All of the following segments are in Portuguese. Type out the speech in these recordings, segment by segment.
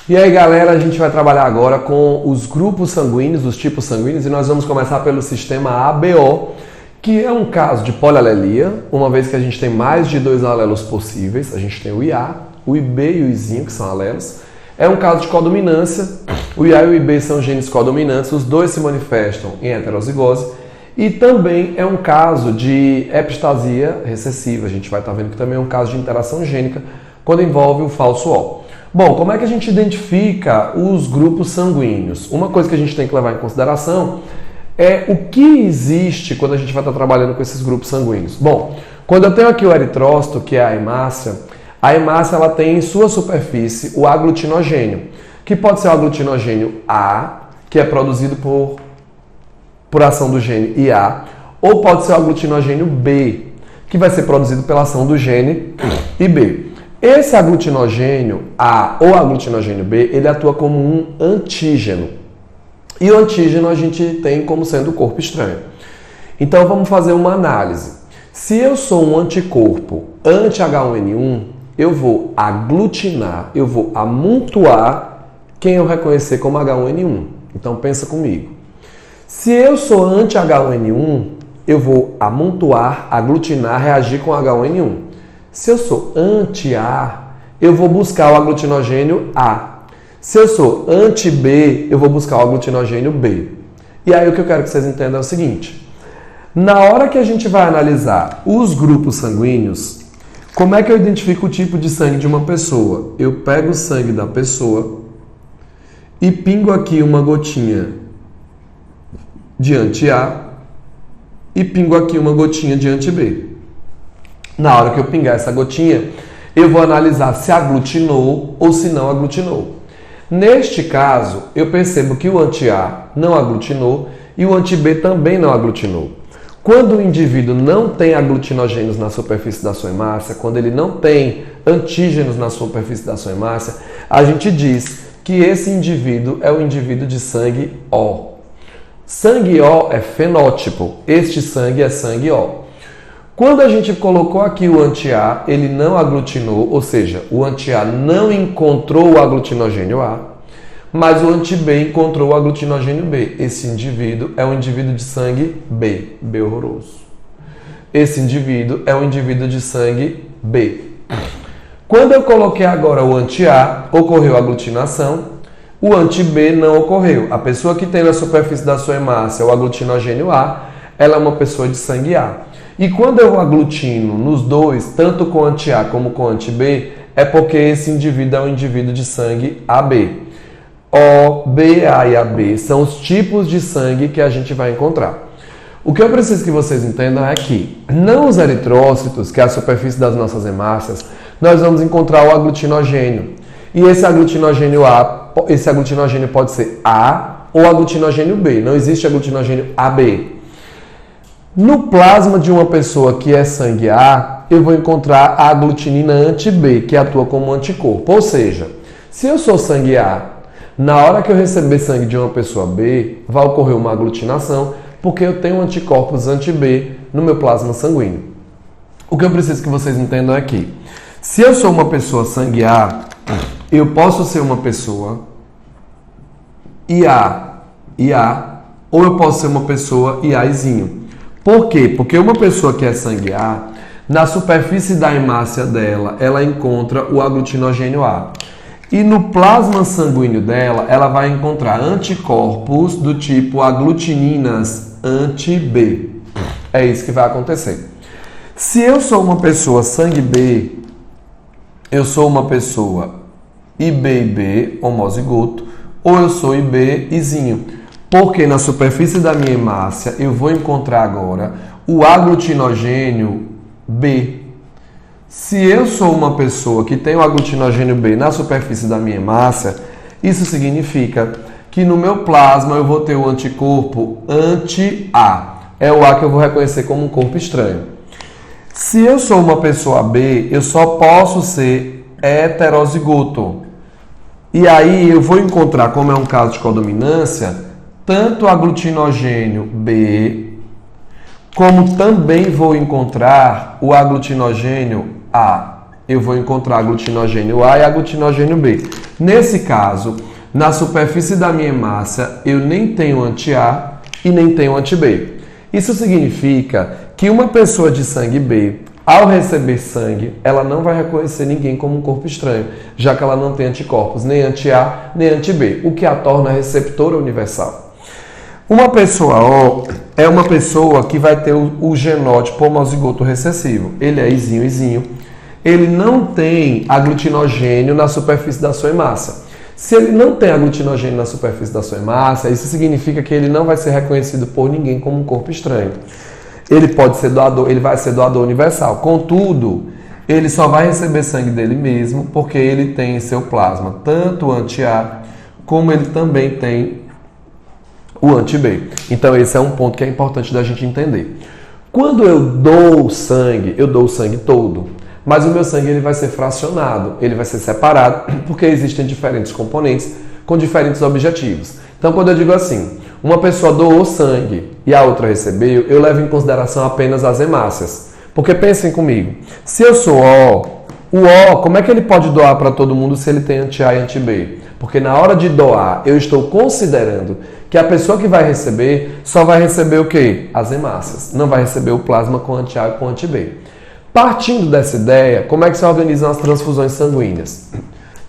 E aí, galera, a gente vai trabalhar agora com os grupos sanguíneos, os tipos sanguíneos, e nós vamos começar pelo sistema ABO, que é um caso de polialelia, uma vez que a gente tem mais de 2 alelos possíveis. A gente tem o IA, o IB e o Izinho, que são alelos. É um caso de codominância. O IA e o IB são genes codominantes, os dois se manifestam em heterozigose. E também é um caso de epistasia recessiva. A gente vai estar vendo que também é um caso de interação gênica, quando envolve o falso O. Bom, como é que a gente identifica os grupos sanguíneos? Uma coisa que a gente tem que levar em consideração é o que existe quando a gente vai estar trabalhando com esses grupos sanguíneos. Bom, quando eu tenho aqui o eritrócito, que é a hemácia ela tem em sua superfície o aglutinogênio, que pode ser o aglutinogênio A, que é produzido por ação do gene IA, ou pode ser o aglutinogênio B, que vai ser produzido pela ação do gene IB. Esse aglutinogênio A ou aglutinogênio B, ele atua como um antígeno. E o antígeno a gente tem como sendo o corpo estranho. Então vamos fazer uma análise. Se eu sou um anticorpo anti-H1N1, eu vou aglutinar, eu vou amontoar quem eu reconhecer como H1N1. Então pensa comigo. Se eu sou anti-H1N1, eu vou amontoar, aglutinar, reagir com H1N1. Se eu sou anti-A, eu vou buscar o aglutinogênio A. Se eu sou anti-B, eu vou buscar o aglutinogênio B. E aí o que eu quero que vocês entendam é o seguinte. Na hora que a gente vai analisar os grupos sanguíneos, como é que eu identifico o tipo de sangue de uma pessoa? Eu pego o sangue da pessoa e pingo aqui uma gotinha de anti-A e pingo aqui uma gotinha de anti-B. Na hora que eu pingar essa gotinha, eu vou analisar se aglutinou ou se não aglutinou. Neste caso, eu percebo que o anti-A não aglutinou e o anti-B também não aglutinou. Quando o indivíduo não tem aglutinogênios na superfície da sua hemácia, quando ele não tem antígenos na superfície da sua hemácia, a gente diz que esse indivíduo é o indivíduo de sangue O. Sangue O é fenótipo, este sangue é sangue O. Quando a gente colocou aqui o anti-A, ele não aglutinou, ou seja, o anti-A não encontrou o aglutinogênio A, mas o anti-B encontrou o aglutinogênio B. Esse indivíduo é um indivíduo de sangue B, B horroroso. Esse indivíduo é um indivíduo de sangue B. Quando eu coloquei agora o anti-A, ocorreu a aglutinação, o anti-B não ocorreu. A pessoa que tem na superfície da sua hemácia o aglutinogênio A, ela é uma pessoa de sangue A. E quando eu aglutino nos dois, tanto com anti-A como com anti-B, é porque esse indivíduo é um indivíduo de sangue AB. O, B, A e AB são os tipos de sangue que a gente vai encontrar. O que eu preciso que vocês entendam é que, não os eritrócitos, que é a superfície das nossas hemácias, nós vamos encontrar o aglutinogênio. E esse aglutinogênio A, esse aglutinogênio pode ser A ou aglutinogênio B. Não existe aglutinogênio AB. No plasma de uma pessoa que é sangue A, eu vou encontrar a aglutinina anti-B, que atua como anticorpo. Ou seja, se eu sou sangue A, na hora que eu receber sangue de uma pessoa B, vai ocorrer uma aglutinação, porque eu tenho anticorpos anti-B no meu plasma sanguíneo. O que eu preciso que vocês entendam é que, se eu sou uma pessoa sangue A, eu posso ser uma pessoa IA, ou eu posso ser uma pessoa IAzinho. Por quê? Porque uma pessoa que é sangue A, na superfície da hemácia dela, ela encontra o aglutinogênio A. E no plasma sanguíneo dela, ela vai encontrar anticorpos do tipo aglutininas anti-B. É isso que vai acontecer. Se eu sou uma pessoa sangue B, eu sou uma pessoa IB, homozigoto, ou eu sou IB-izinho. Porque na superfície da minha hemácia eu vou encontrar agora o aglutinogênio B. Se eu sou uma pessoa que tem o aglutinogênio B na superfície da minha hemácia, isso significa que no meu plasma eu vou ter o anticorpo anti-A. É o A que eu vou reconhecer como um corpo estranho. Se eu sou uma pessoa B, eu só posso ser heterozigoto. E aí eu vou encontrar, como é um caso de codominância, tanto o aglutinogênio B, como também vou encontrar o aglutinogênio A. eu vou encontrar aglutinogênio A e aglutinogênio B. Nesse caso, na superfície da minha hemácia, eu nem tenho anti-A e nem tenho anti-B. Isso significa que uma pessoa de sangue B, ao receber sangue, ela não vai reconhecer ninguém como um corpo estranho, já que ela não tem anticorpos, nem anti-A, nem anti-B, o que a torna receptora universal. Uma pessoa O é uma pessoa que vai ter o genótipo homozigoto recessivo. Ele é Izinho. Ele não tem aglutinogênio na superfície da sua hemácia. Se ele não tem aglutinogênio na superfície da sua hemácia, isso significa que ele não vai ser reconhecido por ninguém como um corpo estranho. Ele pode ser doador, ele vai ser doador universal. Contudo, ele só vai receber sangue dele mesmo porque ele tem em seu plasma tanto o anti-A como ele também tem o anti-B. Então esse é um ponto que é importante da gente entender. Quando eu dou o sangue todo, mas o meu sangue ele vai ser fracionado, ele vai ser separado porque existem diferentes componentes com diferentes objetivos. Então quando eu digo assim, uma pessoa doou sangue e a outra recebeu, eu levo em consideração apenas as hemácias. Porque pensem comigo, se eu sou o O, como é que ele pode doar para todo mundo se ele tem anti-A e anti-B? Porque na hora de doar, eu estou considerando que a pessoa que vai receber só vai receber o quê? As hemácias. Não vai receber o plasma com anti-A e com anti-B. Partindo dessa ideia, como é que se organizam as transfusões sanguíneas?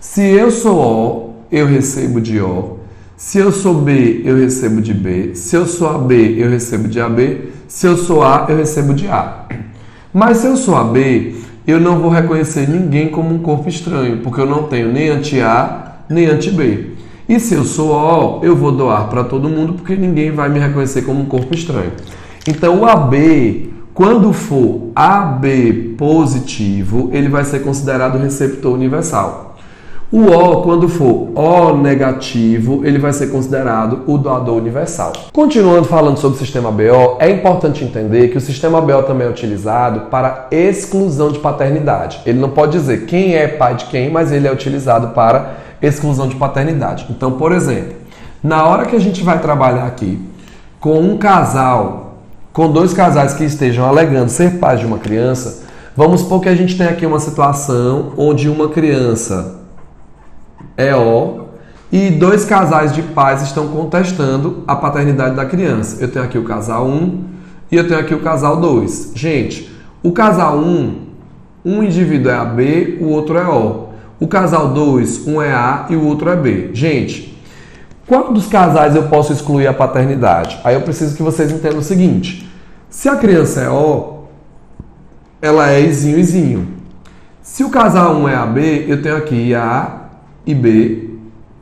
Se eu sou O, eu recebo de O. Se eu sou B, eu recebo de B. Se eu sou AB, eu recebo de AB. Se eu sou A, eu recebo de A. Mas se eu sou AB, eu não vou reconhecer ninguém como um corpo estranho, porque eu não tenho nem anti-A, nem anti-B. E se eu sou O, eu vou doar para todo mundo, porque ninguém vai me reconhecer como um corpo estranho. Então o AB, quando for AB positivo, ele vai ser considerado receptor universal. O O, quando for O negativo, ele vai ser considerado o doador universal. Continuando falando sobre o sistema BO, é importante entender que o sistema BO também é utilizado para exclusão de paternidade. Ele não pode dizer quem é pai de quem, mas ele é utilizado para exclusão de paternidade. Então, por exemplo, na hora que a gente vai trabalhar aqui com um casal, com dois casais que estejam alegando ser pais de uma criança, vamos supor que a gente tem aqui uma situação onde uma criança é O e dois casais de pais estão contestando a paternidade da criança. Eu tenho aqui o casal 1 e eu tenho aqui o casal 2. Gente, o casal 1, um indivíduo é AB, o outro é O. O casal 2, um é A e o outro é B. Gente, qual dos casais eu posso excluir a paternidade? Aí eu preciso que vocês entendam o seguinte. Se a criança é O, ela é Izinho. Se o casal 1 é AB, eu tenho aqui A e B,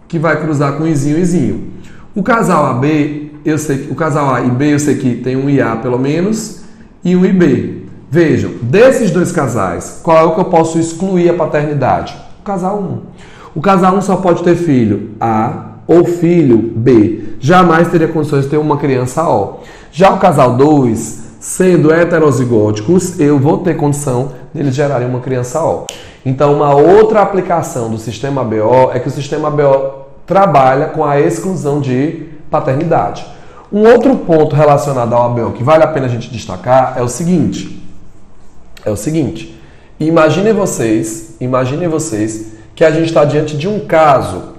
que vai cruzar com Izinho. O casal AB, eu sei que o casal A e B, eu sei que tem um IA pelo menos e um IB. Vejam, desses dois casais, qual é o que eu posso excluir a paternidade? O casal 1. O casal 1 só pode ter filho A ou filho B. Jamais teria condições de ter uma criança O. Já o casal 2, sendo heterozigóticos, eu vou ter condição deles gerarem uma criança O. Então, uma outra aplicação do sistema BO é que o sistema BO trabalha com a exclusão de paternidade. Um outro ponto relacionado ao ABO que vale a pena a gente destacar é o seguinte. Imaginem vocês que a gente está diante de um caso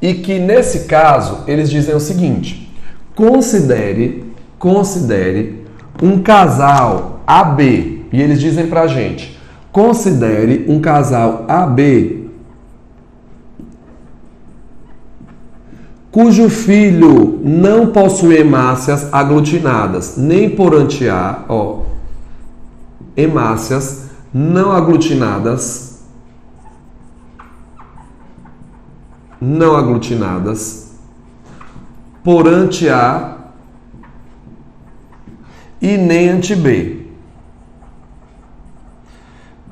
e que nesse caso eles dizem o seguinte: considere um casal AB, e eles dizem pra gente: considere um casal AB cujo filho não possui hemácias aglutinadas, nem por anti-A, hemácias não aglutinadas, por anti-A e nem anti-B.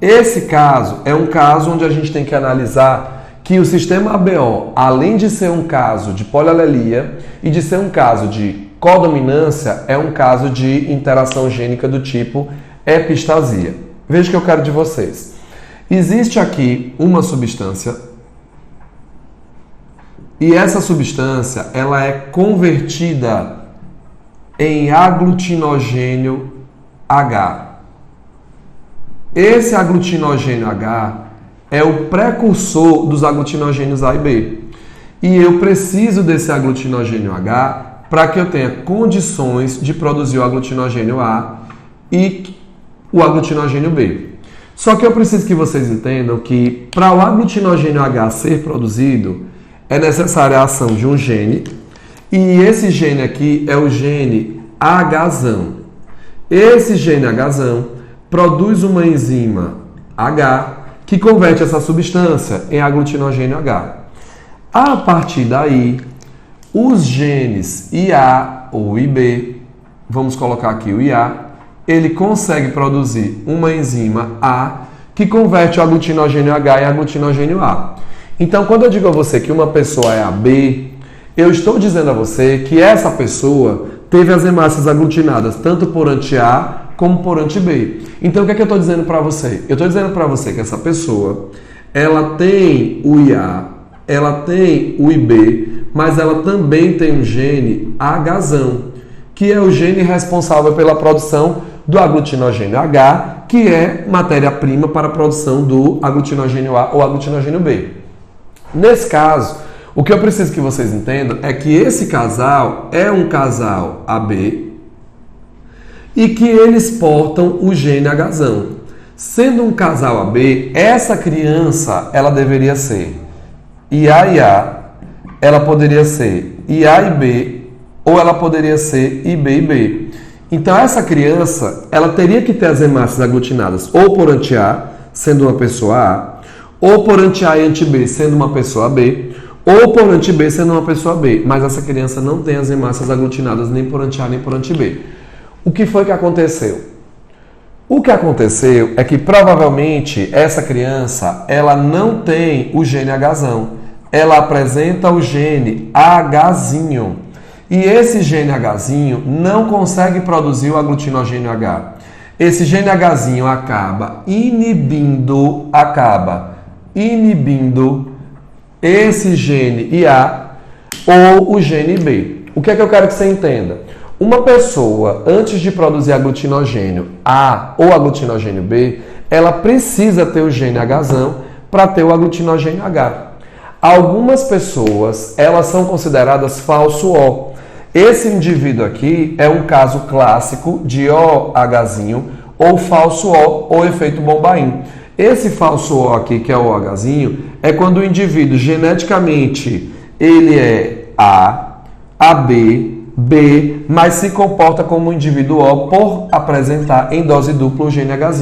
Esse caso é um caso onde a gente tem que analisar que o sistema ABO, além de ser um caso de polialelia e de ser um caso de codominância, é um caso de interação gênica do tipo epistasia. Veja o que eu quero de vocês. Existe aqui uma substância e essa substância ela é convertida em aglutinogênio H. esse aglutinogênio H é o precursor dos aglutinogênios A e B. E eu preciso desse aglutinogênio H para que eu tenha condições de produzir o aglutinogênio A e o aglutinogênio B. Só que eu preciso que vocês entendam que para o aglutinogênio H ser produzido, é necessária a ação de um gene, e esse gene aqui é o gene H. Esse gene H produz uma enzima H que converte essa substância em aglutinogênio H. A partir daí, os genes IA ou IB, vamos colocar aqui o IA, ele consegue produzir uma enzima A que converte o aglutinogênio H em aglutinogênio A. Então, quando eu digo a você que uma pessoa é AB, eu estou dizendo a você que essa pessoa teve as hemácias aglutinadas tanto por anti-A como por anti-B. Então, o que é que eu estou dizendo para você? Eu estou dizendo para você que essa pessoa, ela tem o IA, ela tem o IB, mas ela também tem um gene H, que é o gene responsável pela produção do aglutinogênio H, que é matéria-prima para a produção do aglutinogênio A ou aglutinogênio B. Nesse caso, o que eu preciso que vocês entendam é que esse casal é um casal AB e que eles portam o gene H. Sendo um casal AB, essa criança, ela deveria ser IA, ela poderia ser IA e B, ou ela poderia ser IB e B. Então, essa criança, ela teria que ter as hemácias aglutinadas ou por anti-A, sendo uma pessoa A, ou por anti-A e anti-B, sendo uma pessoa B, ou por anti-B, sendo uma pessoa B. Mas essa criança não tem as hemácias aglutinadas nem por anti-A nem por anti-B. O que foi que aconteceu? O que aconteceu é que provavelmente essa criança, ela não tem o gene H, ela apresenta o gene H. E esse gene H não consegue produzir o aglutinogênio H. Esse gene H acaba inibindo esse gene IA ou o gene B. O que é que eu quero que você entenda? Uma pessoa, antes de produzir aglutinogênio A ou aglutinogênio B, ela precisa ter o gene H para ter o aglutinogênio H. Algumas pessoas, elas são consideradas falso O. Esse indivíduo aqui é um caso clássico de OH ou falso O ou efeito Bombaim. Esse falso O aqui, que é o OH, é quando o indivíduo geneticamente ele é A, AB, B, mas se comporta como um indivíduo O por apresentar em dose dupla o gene H.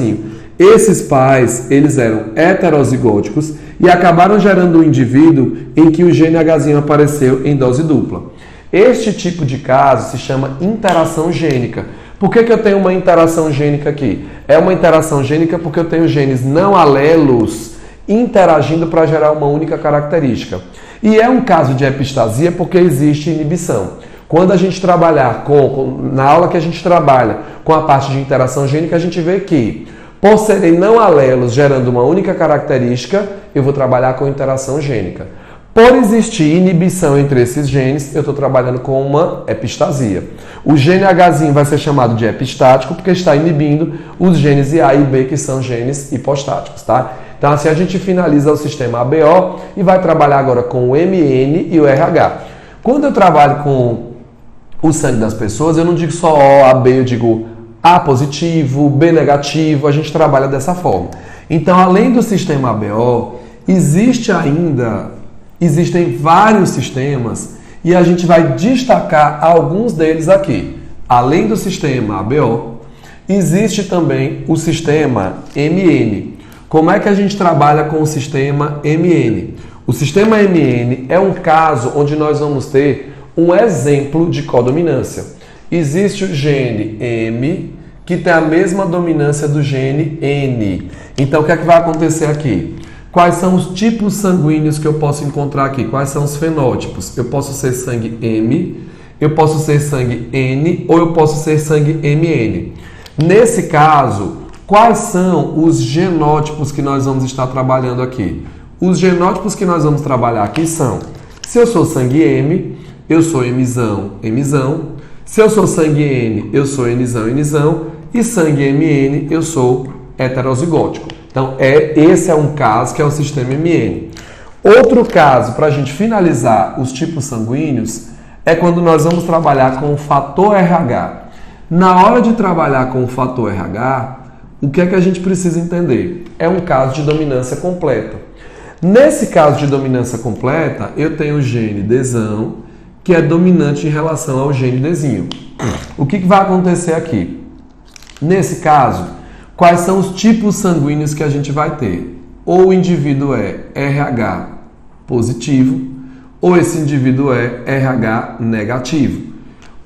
Esses pais, eles eram heterozigóticos e acabaram gerando um indivíduo em que o gene H apareceu em dose dupla. Este tipo de caso se chama interação gênica. Por que eu tenho uma interação gênica aqui? É uma interação gênica porque eu tenho genes não alelos interagindo para gerar uma única característica. E é um caso de epistasia porque existe inibição. Quando a gente trabalhar na aula que a gente trabalha com a parte de interação gênica, a gente vê que, por serem não alelos gerando uma única característica, eu vou trabalhar com interação gênica. Por existir inibição entre esses genes, eu estou trabalhando com uma epistasia. O gene H vai ser chamado de epistático porque está inibindo os genes IA e B, que são genes hipostáticos, tá? Então, assim a gente finaliza o sistema ABO e vai trabalhar agora com o MN e o RH. Quando eu trabalho com o sangue das pessoas, eu não digo só O, AB, eu digo A positivo, B negativo, a gente trabalha dessa forma. Então, além do sistema ABO, existem vários sistemas e a gente vai destacar alguns deles aqui. Além do sistema ABO, existe também o sistema MN. Como é que a gente trabalha com o sistema MN? O sistema MN é um caso onde nós vamos ter um exemplo de codominância. Existe o gene M, que tem a mesma dominância do gene N. Então, o que é que vai acontecer aqui? Quais são os tipos sanguíneos que eu posso encontrar aqui? Quais são os fenótipos? Eu posso ser sangue M, eu posso ser sangue N ou eu posso ser sangue MN. Nesse caso, quais são os genótipos que nós vamos estar trabalhando aqui? Os genótipos que nós vamos trabalhar aqui são: se eu sou sangue M, eu sou Mzão, Mzão. Se eu sou sangue N, eu sou Nzão, Nzão. E sangue MN, eu sou heterozigótico. Então, esse é um caso que é o sistema MN. Outro caso, para a gente finalizar os tipos sanguíneos, é quando nós vamos trabalhar com o fator RH. Na hora de trabalhar com o fator RH, o que é que a gente precisa entender? É um caso de dominância completa. Nesse caso de dominância completa, eu tenho o gene Dzão, que é dominante em relação ao gene Dzinho. O que vai acontecer aqui? Nesse caso, quais são os tipos sanguíneos que a gente vai ter? Ou o indivíduo é RH positivo, ou esse indivíduo é RH negativo.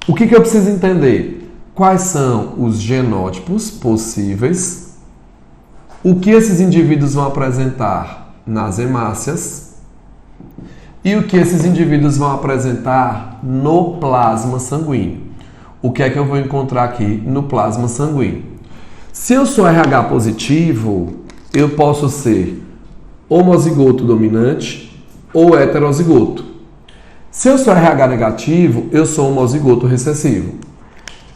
O que eu preciso entender? Quais são os genótipos possíveis? O que esses indivíduos vão apresentar nas hemácias? E o que esses indivíduos vão apresentar no plasma sanguíneo? O que é que eu vou encontrar aqui no plasma sanguíneo? Se eu sou RH positivo, eu posso ser homozigoto dominante ou heterozigoto. Se eu sou RH negativo, eu sou homozigoto recessivo.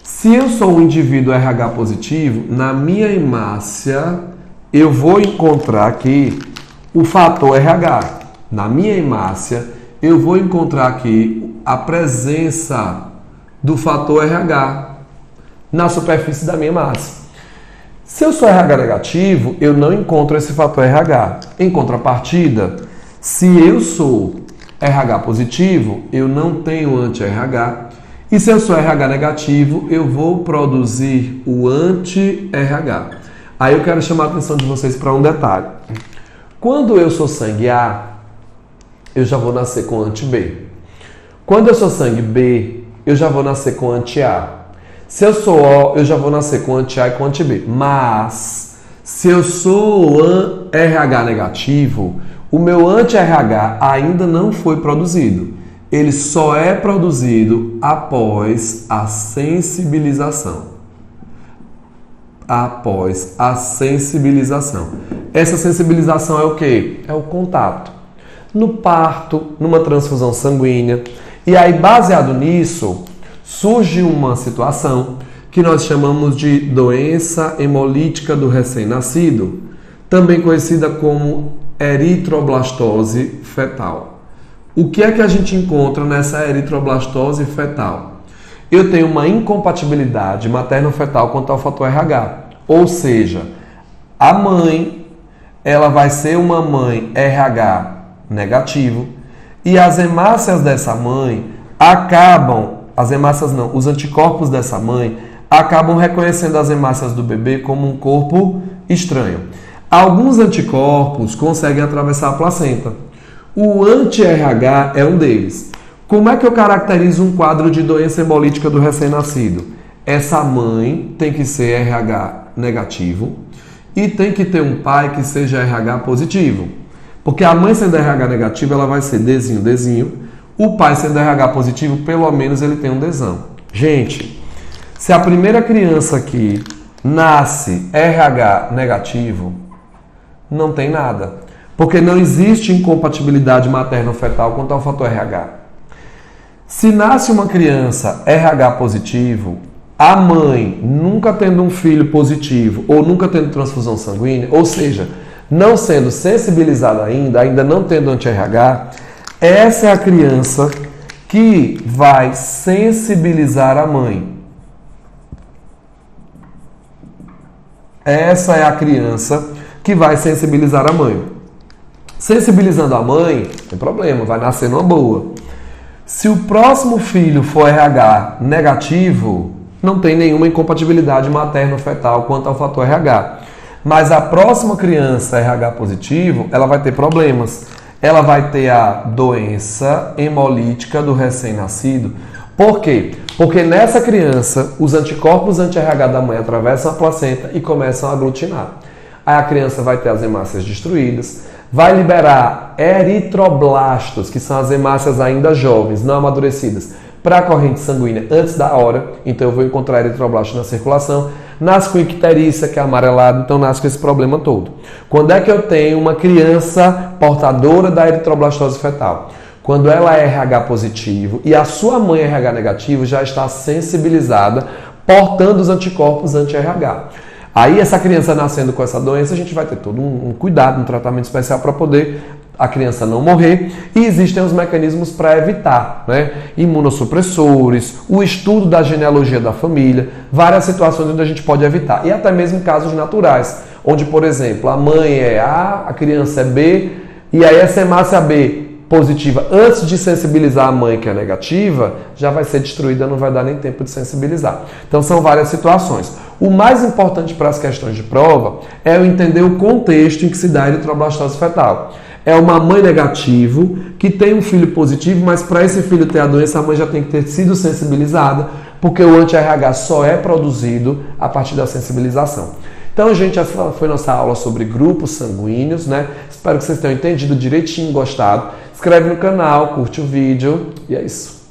Se eu sou um indivíduo RH positivo, na minha hemácia eu vou encontrar aqui o fator RH. Na minha hemácia eu vou encontrar aqui a presença do fator RH na superfície da minha hemácia. Se eu sou RH negativo, eu não encontro esse fator RH. Em contrapartida, se eu sou RH positivo, eu não tenho anti-RH. E se eu sou RH negativo, eu vou produzir o anti-RH. Aí eu quero chamar a atenção de vocês para um detalhe. Quando eu sou sangue A, eu já vou nascer com anti-B. Quando eu sou sangue B, eu já vou nascer com anti-A. Se eu sou O, eu já vou nascer com anti-A e com anti-B. Mas, se eu sou RH negativo, o meu anti-RH ainda não foi produzido. Ele só é produzido após a sensibilização. Após a sensibilização. Essa sensibilização é o quê? É o contato. No parto, numa transfusão sanguínea. E aí, baseado nisso, surge uma situação que nós chamamos de doença hemolítica do recém-nascido, também conhecida como eritroblastose fetal. O que é que a gente encontra nessa eritroblastose fetal? Eu tenho uma incompatibilidade materno-fetal quanto ao fator RH. Ou seja, a mãe, ela vai ser uma mãe RH negativo e as hemácias dessa mãe os anticorpos dessa mãe acabam reconhecendo as hemácias do bebê como um corpo estranho. Alguns anticorpos conseguem atravessar a placenta. O anti-RH é um deles. Como é que eu caracterizo um quadro de doença hemolítica do recém-nascido? Essa mãe tem que ser RH negativo e tem que ter um pai que seja RH positivo. Porque a mãe sendo RH negativa, ela vai ser Dzinho. O pai sendo RH positivo, pelo menos ele tem um Dzão. Gente, se a primeira criança aqui nasce RH negativo, não tem nada. Porque não existe incompatibilidade materno-fetal quanto ao fator RH. Se nasce uma criança RH positivo, a mãe nunca tendo um filho positivo ou nunca tendo transfusão sanguínea, ou seja, não sendo sensibilizada ainda não tendo anti-RH, essa é a criança que vai sensibilizar a mãe. Essa é a criança que vai sensibilizar a mãe. Sensibilizando a mãe, tem problema, vai nascer numa boa. Se o próximo filho for RH negativo, não tem nenhuma incompatibilidade materno-fetal quanto ao fator RH. Mas a próxima criança RH positivo, ela vai ter problemas. Ela vai ter a doença hemolítica do recém-nascido. Por quê? Porque nessa criança, os anticorpos anti-RH da mãe atravessam a placenta e começam a aglutinar. Aí a criança vai ter as hemácias destruídas, vai liberar eritroblastos, que são as hemácias ainda jovens, não amadurecidas, para a corrente sanguínea antes da hora. Então eu vou encontrar eritroblastos na circulação. Nasce com icterícia, que é amarelado, então nasce com esse problema todo. Quando é que eu tenho uma criança portadora da eritroblastose fetal? Quando ela é RH positivo e a sua mãe RH negativo já está sensibilizada, portando os anticorpos anti-RH. Aí essa criança nascendo com essa doença, a gente vai ter todo um cuidado, um tratamento especial para poder a criança não morrer, e existem os mecanismos para evitar, né? Imunossupressores, o estudo da genealogia da família, várias situações onde a gente pode evitar, e até mesmo casos naturais, onde, por exemplo, a mãe é A, a criança é B, e aí essa hemácia B positiva, antes de sensibilizar a mãe que é negativa, já vai ser destruída, não vai dar nem tempo de sensibilizar. Então são várias situações. O mais importante para as questões de prova é eu entender o contexto em que se dá a eritroblastose fetal. É uma mãe negativo que tem um filho positivo, mas para esse filho ter a doença, a mãe já tem que ter sido sensibilizada, porque o anti-RH só é produzido a partir da sensibilização. Então, gente, essa foi nossa aula sobre grupos sanguíneos, né? Espero que vocês tenham entendido direitinho, gostado. Inscreve no canal, curte o vídeo e é isso.